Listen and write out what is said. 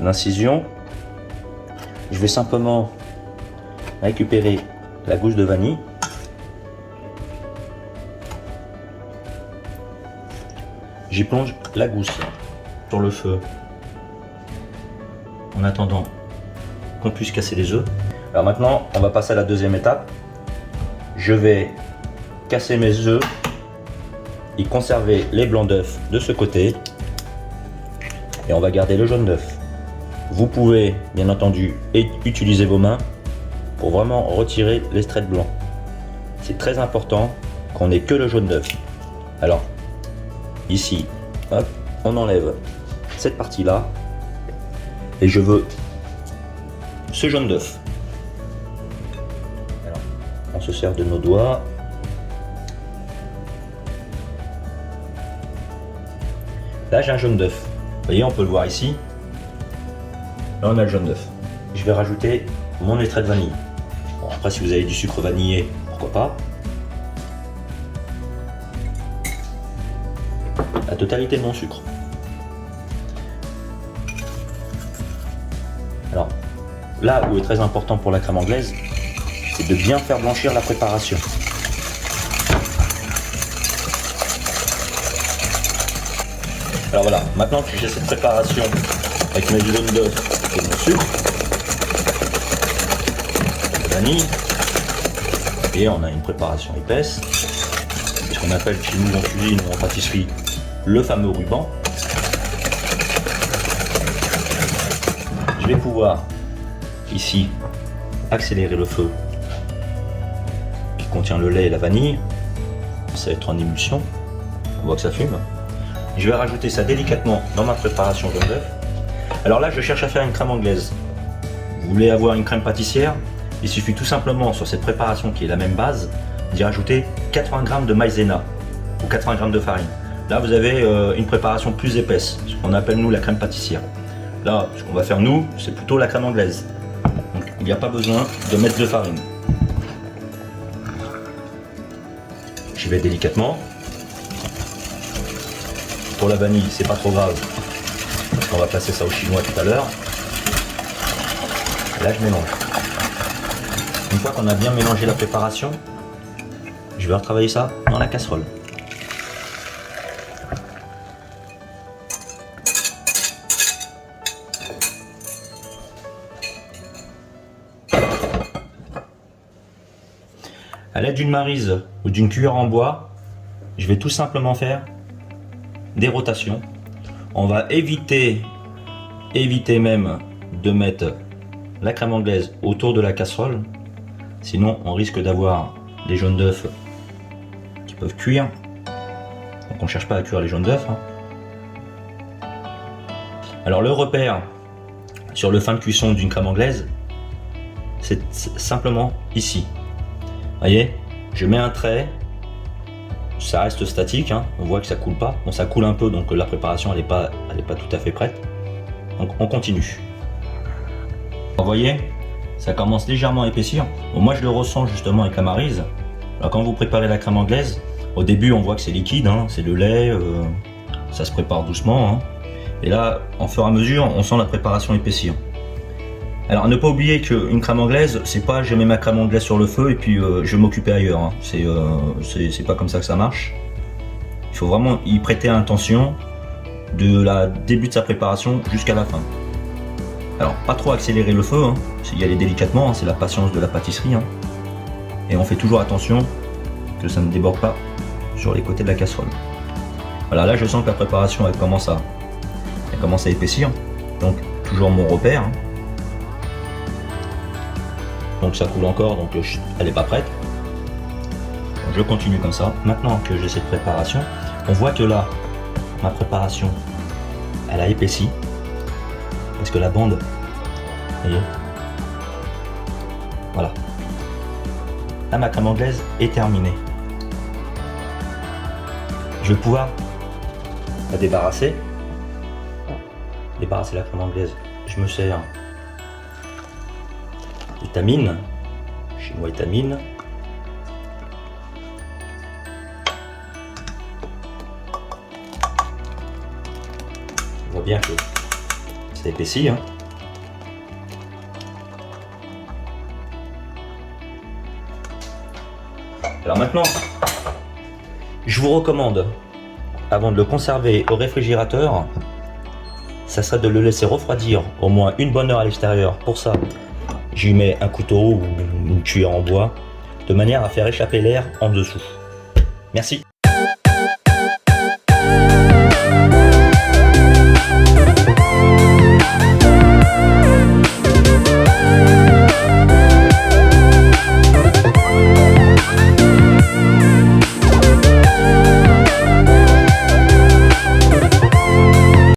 l'incision, je vais simplement récupérer la gousse de vanille. J'y plonge la gousse sur le feu en attendant qu'on puisse casser les œufs. Alors maintenant, on va passer à la deuxième étape. Je vais casser mes œufs et conserver les blancs d'œufs de ce côté. Et on va garder le jaune d'œuf. Vous pouvez bien entendu utiliser vos mains pour vraiment retirer les straits blancs. C'est très important qu'on n'ait que le jaune d'œuf. Alors, ici, hop, on enlève cette partie-là et je veux ce jaune d'œuf. Alors, on se sert de nos doigts. Là, j'ai un jaune d'œuf. Vous voyez, on peut le voir ici. Là, on a le jaune d'œuf. Je vais rajouter mon extrait de vanille. Bon, après, si vous avez du sucre vanillé, pourquoi pas. La totalité de mon sucre. Alors, là où est très important pour la crème anglaise, c'est de bien faire blanchir la préparation. Alors voilà, maintenant que j'ai cette préparation avec mes jaunes d'œuf et mon sucre, la vanille, et on a une préparation épaisse, ce qu'on appelle chez nous en cuisine ou en pâtisserie le fameux ruban. Je vais pouvoir ici accélérer le feu qui contient le lait et la vanille. Ça va être en émulsion, on voit que ça fume. Je vais rajouter ça délicatement dans ma préparation jaune d'œuf. Alors là, je cherche à faire une crème anglaise. Vous voulez avoir une crème pâtissière? Il suffit tout simplement sur cette préparation qui est la même base d'y rajouter 80 g de maïzena ou 80 g de farine. Là, vous avez une préparation plus épaisse, ce qu'on appelle nous la crème pâtissière. Là, ce qu'on va faire nous, c'est plutôt la crème anglaise. Donc, il n'y a pas besoin de mettre de farine. J'y vais délicatement. Pour la vanille, c'est pas trop grave, parce qu'on va placer ça au chinois tout à l'heure. Là, je mélange. Une fois qu'on a bien mélangé la préparation, je vais retravailler ça dans la casserole. À l'aide d'une maryse ou d'une cuillère en bois, je vais tout simplement faire des rotations. On va éviter même de mettre la crème anglaise autour de la casserole, sinon on risque d'avoir des jaunes d'œufs qui peuvent cuire. Donc on ne cherche pas à cuire les jaunes d'œufs. Alors le repère sur le fin de cuisson d'une crème anglaise, c'est simplement ici. Vous voyez, je mets un trait. Ça reste statique, hein. On voit que ça coule pas. Bon, ça coule un peu, donc la préparation elle est pas tout à fait prête. Donc on continue. Vous voyez, ça commence légèrement à épaissir. Bon, moi je le ressens justement avec la maryse. Alors quand vous préparez la crème anglaise, au début on voit que c'est liquide, hein, c'est le lait, ça se prépare doucement. Hein. Et là, en fur et à mesure, on sent la préparation épaissir. Alors ne pas oublier qu'une crème anglaise, c'est pas je mets ma crème anglaise sur le feu et puis je vais m'occuper ailleurs. Hein. C'est pas comme ça que ça marche. Il faut vraiment y prêter attention de la début de sa préparation jusqu'à la fin. Alors pas trop accélérer le feu, hein. Y aller délicatement, hein. C'est la patience de la pâtisserie. Hein. Et on fait toujours attention que ça ne déborde pas sur les côtés de la casserole. Voilà, là je sens que la préparation elle commence à épaissir. Donc toujours mon repère. Hein. Donc ça coule encore, donc elle n'est pas prête. Donc je continue comme ça. Maintenant que j'ai cette préparation, on voit que là, ma préparation, elle a épaissi. Parce que la bande, vous voyez, voilà. Là, ma crème anglaise est terminée. Je vais pouvoir la débarrasser. Débarrasser la crème anglaise. Je me sers étamine, chinois étamine. On voit bien que ça épaissit. Hein. Alors maintenant, je vous recommande, avant de le conserver au réfrigérateur, ça serait de le laisser refroidir au moins une bonne heure à l'extérieur. Pour ça, j'y mets un couteau ou une cuillère en bois, de manière à faire échapper l'air en dessous. Merci.